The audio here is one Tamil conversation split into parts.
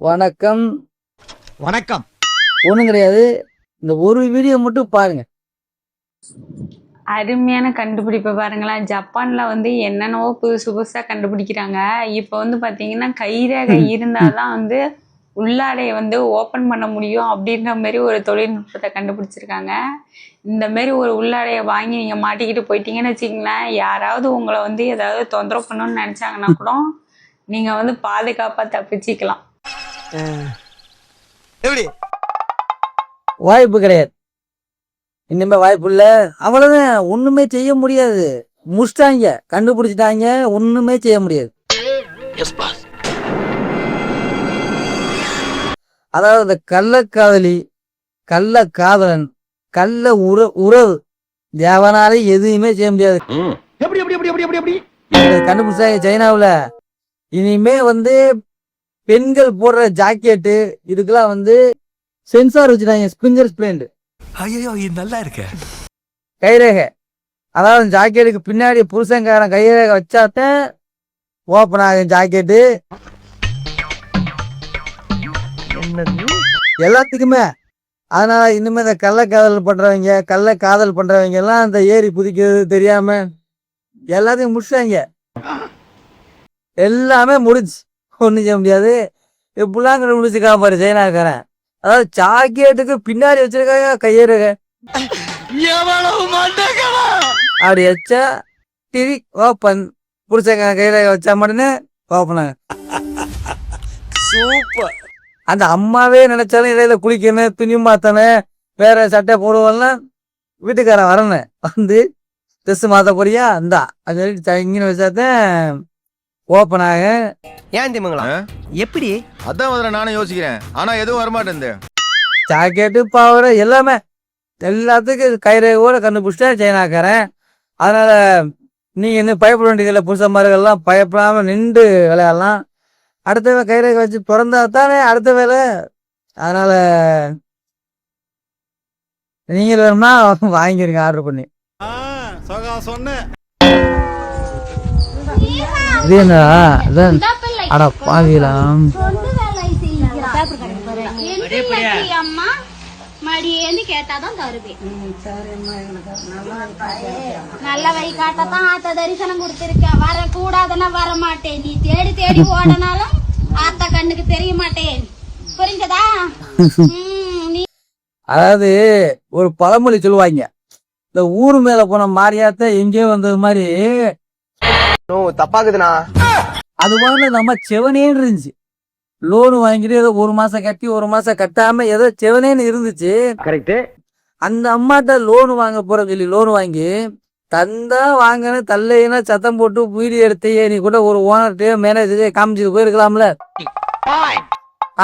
வணக்கம். வணக்கம். ஒண்ணும் கிடையாது. இந்த ஒரு வீடியோ மட்டும் பாருங்க. அருமையான கண்டுபிடிப்பை பாருங்களேன். ஜப்பான்ல வந்து என்னென்னவோ புதுசு புதுசா கண்டுபிடிக்கிறாங்க. இப்போ வந்து பாத்தீங்கன்னா கைரேகை இருந்தாதான் வந்து உள்ளாடையை வந்து ஓப்பன் பண்ண முடியும் அப்படின்ற மாதிரி ஒரு தொழில்நுட்பத்தை கண்டுபிடிச்சிருக்காங்க. இந்த மாதிரி ஒரு உள்ளாடையை வாங்கி நீங்க மாட்டிக்கிட்டு போயிட்டீங்கன்னு வச்சுக்கங்களேன், யாராவது உங்களை வந்து ஏதாவது தொந்தரவு பண்ணணும்னு நினைச்சாங்கன்னா கூட நீங்க வந்து பாதுகாப்பா தப்பிச்சுக்கலாம். எப்படி? வாய்ப்பு கிடையாது. இனிமே வாய்ப்பு இல்ல. அவ்வளவுதான். ஒண்ணுமே செய்ய முடியாது. முடிச்சிட்டாங்க, கண்டுபிடிச்சிட்டாங்க. ஒண்ணுமே செய்ய முடியாது. அதாவது இந்த கள்ளக்காதலி, கள்ளக்காதலன், கள்ள உறவு தேவனாலே எதுவுமே செய்ய முடியாது. கண்டுபிடிச்சாங்க சைனாவுல. இனிமே வந்து பெண்கள் போடுற ஜாக்கெட்டு இதுக்கெல்லாம் வந்து சென்சார் வச்சுட்டாங்க. ஸ்பிங்கர் பிளேண்ட். ஐயோ, இது நல்லா இருக்கு. கைரேகை. அதாவது ஜாக்கெட்டுக்கு பின்னாடி புருஷங்காரன் கைரேகை வச்சாத்தான் ஓப்பன் ஆகும் ஜாக்கெட்டு. எல்லாத்துக்குமே. அதனால இனிமே இந்த கள்ள காதல் பண்றவங்க எல்லாம் அந்த ஏரி புதிக்கிறது தெரியாம எல்லாத்தையும் முடிச்சாங்க. எல்லாமே முடிச்சு ஒண்ணும் செய்ய முடியாது. எப்படிலாம் முடிச்சுக்கா பாரு சைனாக்காரன். அதாவது ஜாக்கெட்டுக்கு பின்னாடி வச்சிருக்காங்க கையேறுக. அப்படி வச்சா டிவி ஓப்பன். புடிச்சங்க கையில வச்சா மட்டும்னு ஓப்பன். சூப்பர். அந்த அம்மாவே நினைச்சாலும் இடையில குளிக்கணும், துணி மாத்தணும், வேற சட்டை போடுவோம்லாம் வீட்டுக்காரன் வரணும். வந்து ட்ரெஸ் மாத்த போறியா இந்தா அது இங்கே வச்சாதான் ஓப்பன் ஆக. ஏன் திமுங்களா? எப்படி? அதான் முதல்ல நானும் யோசிக்கிறேன். ஆனா எதுவும் வரமாட்டேன். ஜாக்கெட்டு பாவட எல்லாமே எல்லாத்துக்கும் கைரேகையோட கண்டுபிடிச்சிட்டா சைனாக்காரன். அதனால நீங்க இன்னும் பயப்பட வேண்டியதில்லை. புருஷன்மார்கள்லாம் பயப்படாம நின்று விளையாடலாம். அடுத்த வேலை கைரேகை வச்சு பிறந்தா தானே அடுத்த வேலை. அதனால நீங்க வேணும்னா வாங்கிருங்க ஆர்டர் பண்ணி. இது என்ன அட பாவிலாம். மடியேன்னு கேட்டாதான் தருவேன். நல்ல வழி காட்டத்தான் ஆத்த தரிசனம் கொடுத்திருக்கேன். வர கூடாதுன்னா வர மாட்டேன். நீ தேடி தேடி ஓடனாலும் ஆத்த கண்ணுக்கு தெரிய மாட்டேன். புரிஞ்சதா? அதாவது ஒரு பழமொழி சொல்லுவாங்க, இந்த ஊரு மேல போன மாரியாத்த எங்கேயோ வந்தது மாதிரி. தப்பாக்குதுண்ணா. அது மாதிரி நம்ம செவனேன்னு இருந்துச்சு. லோனு வாங்கிட்டு ஏதோ ஒரு மாசம் கட்டி ஒரு மாசம் கட்டாம ஏதோ செவனேன்னு இருந்துச்சு. கரெக்ட். அந்த அம்மாட்ட லோனு வாங்க போறேன்னு சொல்லி லோனு வாங்கி தந்தா வாங்கன்னு தல்லைன்னா சத்தம் போட்டு வீடியோ எடுத்தையே நீ கூட ஒரு ஓனர்கிட்டயோ மேனேஜரே காமிச்சிட்டு போயிருக்கலாம்ல.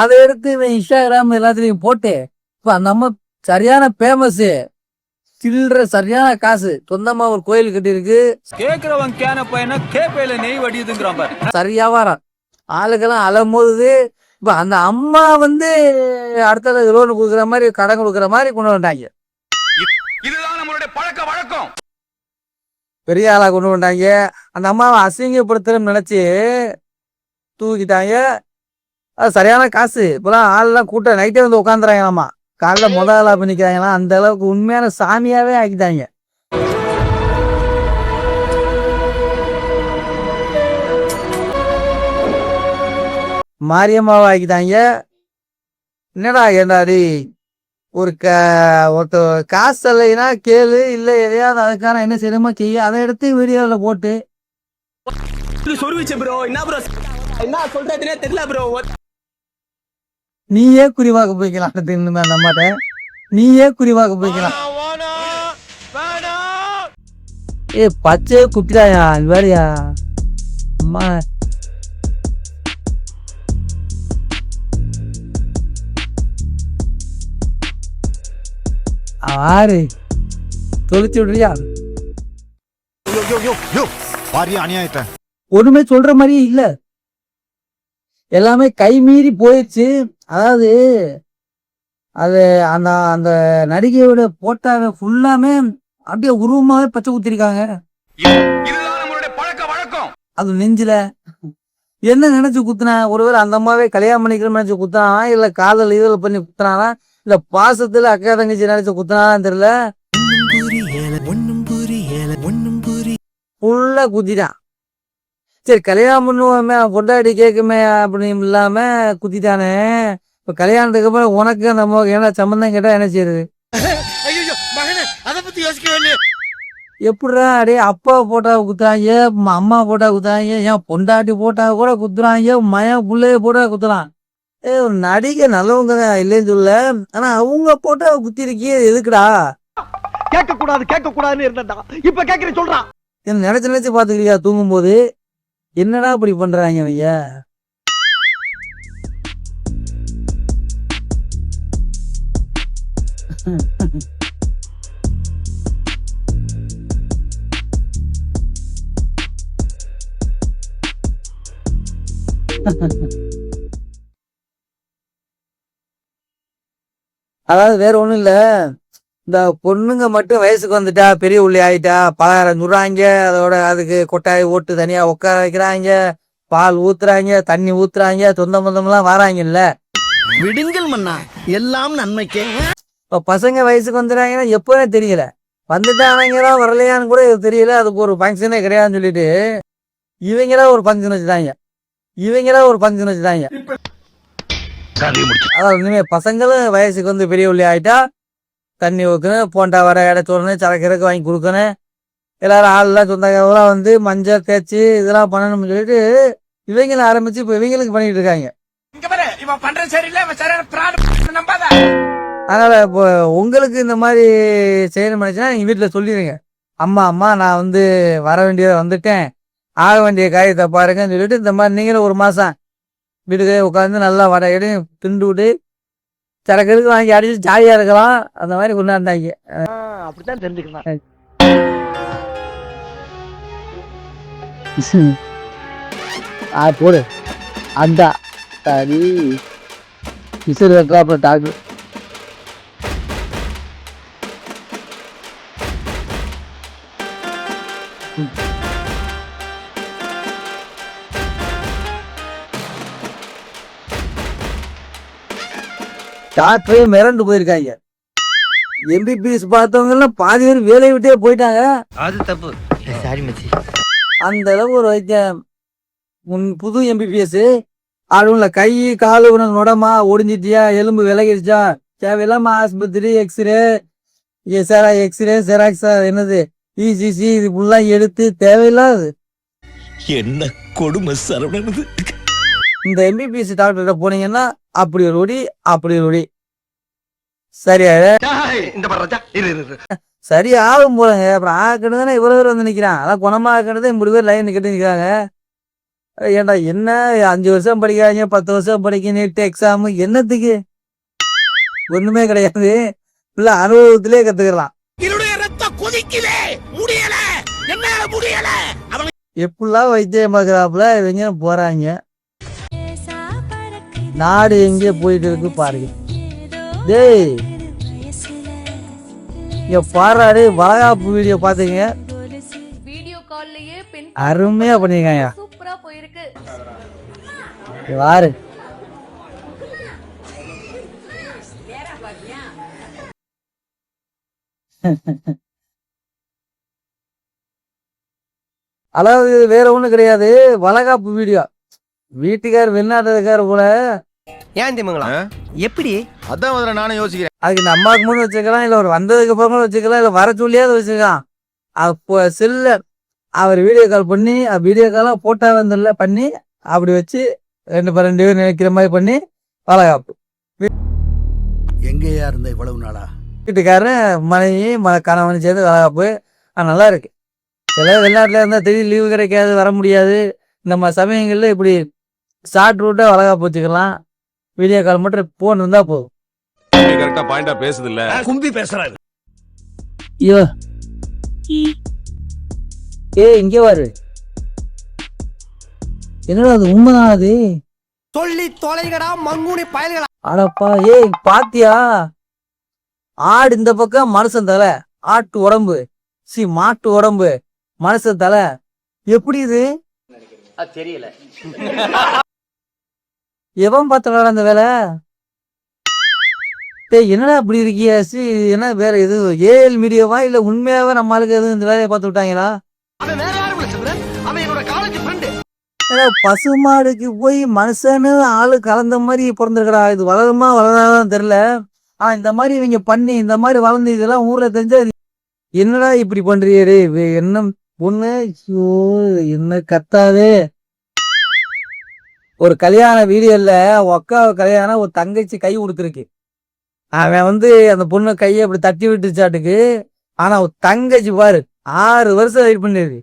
அதை எடுத்து இன்ஸ்டாகிராம் எல்லாத்துலயும் போட்டு இப்ப அந்த அம்மா சரியான பேமஸ். சில்லற சரியான காசு. சொந்தமா ஒரு கோயில் கட்டி இருக்கு. கேக்குறவன் கேன பையனா கேப்பையில நெய் வடியுதுங்கிறான் பாரு. சரியாவாரம் ஆளுக்கெல்லாம் அலம்போது. இப்ப அந்த அம்மா வந்து அடுத்த லோன் கொடுக்குற மாதிரி கடன் கொடுக்குற மாதிரி கொண்டு வந்தாங்க. இதுதான் நம்மளுடைய பழக்க வழக்கம். பெரிய ஆளா கொண்டு வந்தாங்க. அந்த அம்மாவை அசிங்கப்படுத்தணும்னு நினைச்சு தூக்கிட்டாங்க. அது சரியான காசு. இப்பெல்லாம் ஆள்லாம் கூட்டம் நைட்டே வந்து உட்காந்துறாங்களாமா. காலைல முதலா பண்ணிக்கிறாங்களாம். அந்த அளவுக்கு உண்மையான சாமியாவே ஆக்கிட்டாங்க. மாரியம்மாவை ஆக்கிட்டாங்க. என்னடா ஏண்டாடி ஒரு காசு இல்லைன்னா கேளு, இல்லை எதையாவது அதுக்கான என்ன செய்யணுமோ செய்ய. அதை எடுத்து வீடியோவில் போட்டு நீயே குறிவாக்க போய்க்கலாம். அந்த அம்மாட்ட நீயே குறிவாக்க போய்க்கலாம். பச்சை குட்டிடாயா வேறையா அம்மா. ஆறு தொலைச்சு விடுறியா? ஒண்ணுமே சொல்ற மாதிரியே இல்ல. எல்லாமே கை மீறி போயிடுச்சு. அதாவது அது அந்த அந்த நடிகையோட போட்டாவை ஃபுல்லாமே அப்படியே உருவமாவே பச்சை குத்திருக்காங்க. இதுதான் நம்மளுடைய பழக்க வழக்கம். அது நெஞ்சில என்ன நினைச்சு குத்துனா? ஒருவேளை அந்த அம்மாவே கல்யாணம் பண்ணிக்கணும்னு நினைச்சு குத்துனானா, இல்ல காதல் இதுல பண்ணி குத்துனானா, இல்ல பாசத்துல அக்கா தங்கச்சி நினைச்சு குத்துனான்னு தெரியல. ஃபுல்லா குத்திட்டான். சரி கல்யாணம் பண்ணுவோமே பொண்டாட்டி கேட்குமே அப்படின்னு இல்லாம குத்திட்டானே. இப்ப கல்யாணத்துக்கு அப்புறம் உனக்கு அந்த அம்மாவுக்கு என்ன சம்பந்தம் கேட்டா என்ன செய்யுது? எப்படிடா அடே அப்பா போட்டாவை குத்துறாங்க, அம்மா போட்டா குத்துறாங்க, ஏன் பொண்டாட்டி போட்டாவை கூட குத்துறாங்க, மயன் பிள்ளைய போட்டா குத்துறான். ஒரு நடிகை நல்லவங்க தான் இல்லைன்னு சொல்ல, ஆனா அவங்க போட்டா குத்திருக்கியே எதுக்குடா? கேட்க கூடாதுன்னு இருந்தா இப்ப கேக்குற சொல்றான். என்ன நினைச்சு நினைச்சு பாத்துக்கிறியா தூங்கும் போது? என்னடா இப்படி பண்றாங்க ஐயா? அதாவது வேற ஒண்ணும் இல்ல, இந்த பொண்ணுங்க மட்டும் வயசுக்கு வந்துட்டா பெரிய உள்ளி ஆயிட்டா பலகாரம் சுடுறாங்க, அதோட அதுக்கு கொட்டாய் ஓட்டு தனியா உட்கார வைக்கிறாங்க, பால் ஊத்துறாங்க, தண்ணி ஊத்துறாங்க, சொந்த பந்தம்லாம் வராங்கல்ல. விடுங்கள் மன்னா, எல்லாம் நன்மைக்கே. இப்ப பசங்க வயசுக்கு வந்துடுறாங்கன்னா எப்பவே தெரியல, வந்துட்டானங்களா வரலையான்னு கூட தெரியல. அதுக்கு ஒரு ஃபங்க்ஷனே கிடையாதுன்னு சொல்லிட்டு இவங்களா ஒரு ஃபங்க்ஷன் வச்சுட்டாங்க. அதாவது இனிமே பசங்களும் வயசுக்கு வந்து பெரிய உள்ளி ஆயிட்டா தண்ணி ஊக்கணும், போண்டா வர இடத்து வரணும், சரக்கு வாங்கி கொடுக்கணும், எல்லாரும் ஆள்லாம் சொந்தக்காரலாம் வந்து மஞ்சள் தேய்ச்சி இதெல்லாம் பண்ணணும்னு சொல்லிட்டு இவங்களை ஆரம்பிச்சு இப்ப இவங்களுக்கு பண்ணிட்டு இருக்காங்க. அதனால இப்போ உங்களுக்கு இந்த மாதிரி செய்யணும் நினைச்சுன்னா நீங்க வீட்டுல சொல்லிடுங்க, அம்மா நான் வந்து வர வேண்டியதை வந்துட்டேன், ஆக வேண்டிய காரியத்தை பாருங்கன்னு சொல்லிட்டு இந்த மாதிரி நீங்களும் ஒரு மாசம் வீட்டுக்கு உட்காந்து நல்லா வடை இடையும் திண்டு விட்டு சரக்கு வாங்கி அடிச்சு ஜாலியா இருக்கலாம். அந்த மாதிரி கொண்டாந்தாங்க. அப்படித்தான் தெரிஞ்சுக்கலாம். போடு அந்த சரி விசிறு வைக்கலாம். அப்புறம் டாக்டர் டாக்டரே மிரண்டு போயிருக்காங்க. எம்பிபிஎஸ் பார்த்தவங்க எல்லாம் பாதி பேர் வேலையை விட்டே போயிட்டாங்க. அது தப்பு. சாரி மச்சி. அந்த அளவுக்கு ஒரு வைத்தியம். புது எம்பிபிஎஸ் ஆளுங்கள கை காலு உனக்கு நொடமா ஒடிஞ்சிட்டியா, எலும்பு விலகிடுச்சா, தேவையில்லாம ஆஸ்பத்திரி எக்ஸ்ரே செராக்ஸ் என்னது இசிசி இது ஃபுல்லா எடுத்து தேவையில்லாது. என்ன கொடுமை சரவணன். இந்த எம்பிபிஎஸ் டாக்டர்கிட்ட போனீங்கன்னா அப்படி ஒரு ஒடி சரியா சரி ஆகும் போலங்க. அப்புறம் ஆக்கணும் தானே இவ்வளவு பேர் வந்து நிக்கிறான். அதான் குணமா ஆக்கணுதான் இப்படி பேர் லைன் கட்டி நிக்கிறாங்க. ஏன்டா என்ன 5 வருஷம் படிக்கிறாங்க, 10 வருஷம் படிக்க, நீட் எக்ஸாம் என்னத்துக்கு? ஒண்ணுமே கிடையாது. இல்ல அனுபவத்திலே கத்துக்கலாம். எப்படிலாம் வைத்தியம் பார்க்கறாப்புல இவங்க போறாங்க. நாடு எங்கே போயிட்டு இருக்கு பாருங்க. டேய் இங்க பாராடு வளகாப்பு வீடியோ பாத்துங்க, அருமையா பண்ணிருக்காங்க. வாரு அதாவது வேற ஒண்ணும் கிடையாது, வளகாப்பு வீடியோ. வீட்டுக்கார் வெளிநாட்டுக்காரு போல. ஏன் திமுங்களா? எப்படி? அதான் முதல்ல நானும் யோசிக்கிறேன். அதுக்கு இந்த அம்மாவுக்கு முன்னு வச்சுக்கலாம், இல்ல ஒரு வந்ததுக்கு அப்புறமா வச்சுக்கலாம், இல்ல வர சொல்லியாவது வச்சுக்கலாம். அப்போ செல்ல அவர் வீடியோ கால் பண்ணி வீடியோ காலாம் போட்டா வந்துடல பண்ணி அப்படி வச்சு 2 பேர் நினைக்கிற மாதிரி பண்ணி வளகாப்பு. எங்கேயா இருந்த இவ்வளவு நாளா? வீட்டுக்காரன் மனைவி கணவன் சேர்ந்து வளகாப்பு. நல்லா இருக்கு. சில வெளிநாட்டுல இருந்தா திடீர் லீவு கிடைக்காது, வர முடியாது. நம்ம சமயங்கள்ல இப்படி ஷார்ட் ரூட்டா வளகாப்பு வச்சுக்கலாம். வீடியோ கால் மட்டும் போன் இருந்தா போதும். கரெக்டா பாயிண்டா பேசுது இல்ல, கும்பி பேசுறாரு. ஐயோ இங்க வாரு, என்னடா அது உண்மைதான் அது? சொல்லி தொலைகடா மங்குனி பயல்களா. அடப்பா பாத்தியா, ஆடு இந்த பக்கம் மனுஷன் தலை, ஆட்டு உடம்பு மாட்டு உடம்பு மனுஷன் தலை. எப்படி இது? அது தெரியல. எவன் பார்த்தாலும் அந்த வேலை? டேய் என்னடா அப்படி இருக்கியா? என்ன வேற எதுவும் ஏஎல் மீடியாவா இல்ல உண்மையாவே நம்ம ஆளுக்கு எதுவும் இந்த வேலையை பார்த்து விட்டாங்களா? அவன் வேற யாரும் இல்ல சிம்ரன், அவன் என்னோட காலேஜ் ஃப்ரெண்டு. பசுமாடுக்கு போய் மனுஷன்னு ஆளு கலந்த மாதிரி பிறந்திருக்கடா. இது வளருமா வளராதான் தெரியல. இந்த மாதிரி இவங்க பண்ணி இந்த மாதிரி வளர்ந்து இதெல்லாம் ஊர்ல தெரிஞ்சா என்னடா இப்படி பண்றீரு? என்ன பொண்ணு? என்ன கத்தாதே. ஒரு கல்யாண வீடியோல அக்கா கல்யாணம் ஒரு தங்கச்சி கை கொடுத்துருக்கு. அவன் அந்த பொண்ணு கையை அப்படி தட்டி விட்டுச்சாட்டுக்கு. ஆனா ஒரு தங்கச்சி பாரு 6 வருஷம் வெயிட் பண்ணிருக்கு.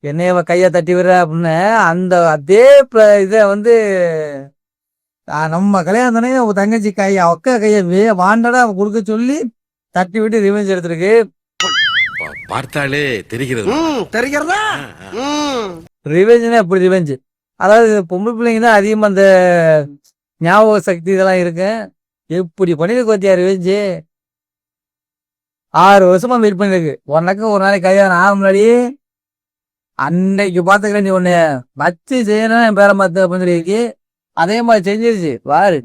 என்னையவ கையை தட்டி விடுற அப்படின்னு அதே இதை நம்ம கல்யாணத்தானே ஒரு தங்கச்சி அக்கா கையை வாண்டடா கொடுக்க சொல்லி தட்டி விட்டு ரிவெஞ்ச் எடுத்திருக்கு. பார்த்தாலே தெரிகிறது. தெரிகிறதா? ரிவெஞ்சுனா எப்படி ரிவெஞ்சு? அதாவது பொம்பளை பிள்ளைங்க தான் அதிகமா அந்த ஞாபக சக்தி இதெல்லாம் இருக்கு. எப்படி பண்ணிருக்கு பார்த்தியா ரிவெஞ்சு? 6 வருஷமா வெயிட் பண்ணிருக்கு. உனக்கு ஒரு நாளைக்கு கல்யாணம் ஆக முன்னாடி அன்னைக்கு பாத்துக்கிறேன் நீ ஒண்ணு வச்சு செய்யணும் என் பேரை மாத்து அப்படின்னு சொல்லிருக்கு. அதே மாதிரி செஞ்சிருச்சு பாரு.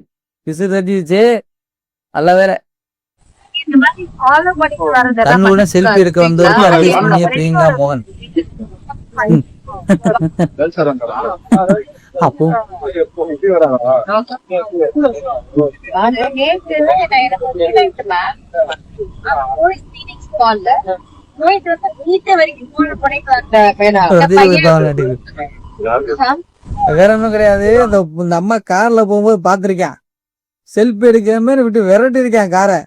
பிசு தட்டிடுச்சு. நல்ல வேற தன்னுடன் செல்ஃபி எடுக்க வந்தவருக்கு அட்வைஸ் பண்ணிய பிரியங்கா மோகன். அப்போ வேற ஒன்றும் கிடையாது. இந்த அம்மா கார்ல போகும்போது பாத்திருக்கேன். செல்ஃபி எடுக்கிற மாதிரி விட்டு விரட்டி இருக்கேன் காரை.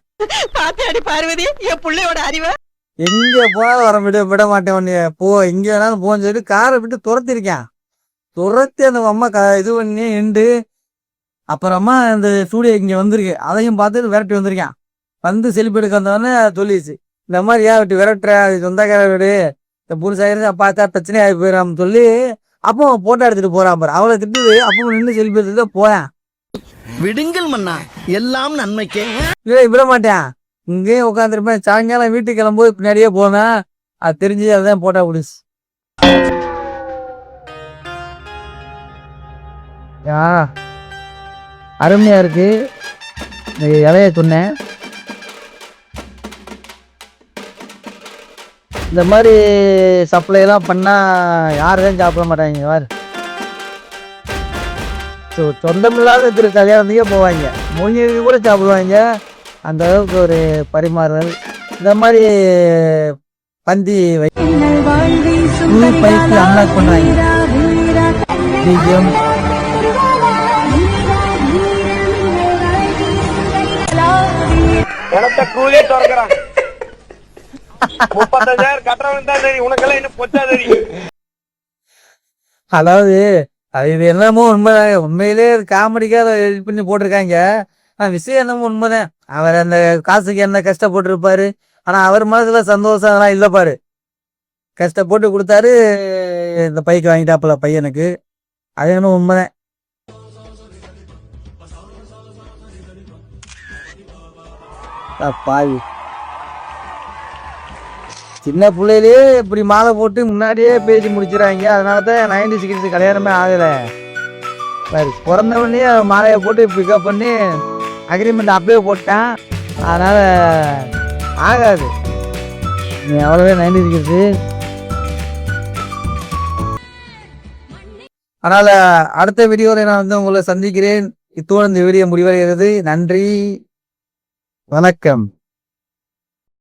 பார்வதி என் பிள்ளையோட அறிவை எங்க போனா வர விட மாட்டேன். உன்னைய போ எங்க வேணாலும் போன்னு சொல்லிட்டு காரை விட்டு துரத்திருக்கேன். துரத்தி அந்த அம்மா இது பண்ணி நின்று அப்புறமா இந்த ஸ்டூடியோ இங்க வந்திருக்கு. அதையும் பார்த்துட்டு விரட்டி வந்திருக்கேன். செல்ஃபி எடுக்க வந்தவொடனே சொல்லிடுச்சு, இந்த மாதிரி ஏன் விட்டு விரட்டுற, அது சொந்தக்கார வீடு, இந்த புருஷாயிருந்து பார்த்தா பிரச்சனை ஆகி போயிடாம சொல்லி அப்போ போட்டோ எடுத்துட்டு போறான் பாரு. அவளை திட்டுது. அப்போ நின்று செல்ஃபி எடுத்துட்டு போயேன். விடுங்கள் மன்னா, எல்லாம் நன்மைக்கே. இல்லை விட மாட்டேன். இங்கேயும் உட்காந்துருப்பேன். சாயங்காலம் வீட்டுக்கு கிளம்பும்போது பின்னாடியே போனேன். அது தெரிஞ்சு அதான் போட்டா பிடிச்சு. அருமையா இருக்கு. இந்த இலைய சொன்னேன். இந்த மாதிரி சப்ளை எல்லாம் பண்ணா யாரும் சாப்பிட மாட்டாங்க. யாரு சொந்தமில்லாத திரு கல்யாணத்துக்கே போவாங்க. மூஞ்சிக்கு கூட சாப்பிடுவாங்க. அந்த அளவுக்கு ஒரு பரிமாறுதல். இந்த மாதிரி பந்தி பைக்கு அன்லாக் பண்ணாங்க. கூலி திறக்கிறான் 35,000 கட்டுறவன் தான் தெரியும். உனக்கெல்லாம் இன்னும் பொச்சா தெரியும். அதாவது இது என்னமோ உண்மைதான். உண்மையிலே காமெடிக்காக எடிட் பண்ணி போட்டிருக்காங்க. விஷயம் என்னமோ உண்மைதான். அவர் அந்த காசுக்கு என்ன கஷ்டப்பட்டுருப்பாரு. ஆனா அவர் மனசுல சந்தோஷம் அதெல்லாம் இல்லை பாரு. கஷ்டப்பட்டு கொடுத்தாரு. இந்த பைக்கு வாங்கிட்டாப்புல பையனுக்கு. அது என்ன உண்மைதான். பாவி சின்ன பிள்ளையிலேயே இப்படி மாலை போட்டு முன்னாடியே பேசி முடிச்சிடறாங்க. அதனாலதான் 90s கிட்ஸ் கல்யாணமே ஆகல. பிறந்தவனே மாலையை போட்டு பிக்கப் பண்ணி அக்ரிமெண்ட் அப்பயே போட்டான். அதனால ஆகாது. அவ்வளவே 90s கிட்ஸ். அதனால அடுத்த வீடியோவில் நான் உங்களை சந்திக்கிறேன். இத்தோடு இந்த வீடியோ முடிவடைகிறது. நன்றி, வணக்கம்.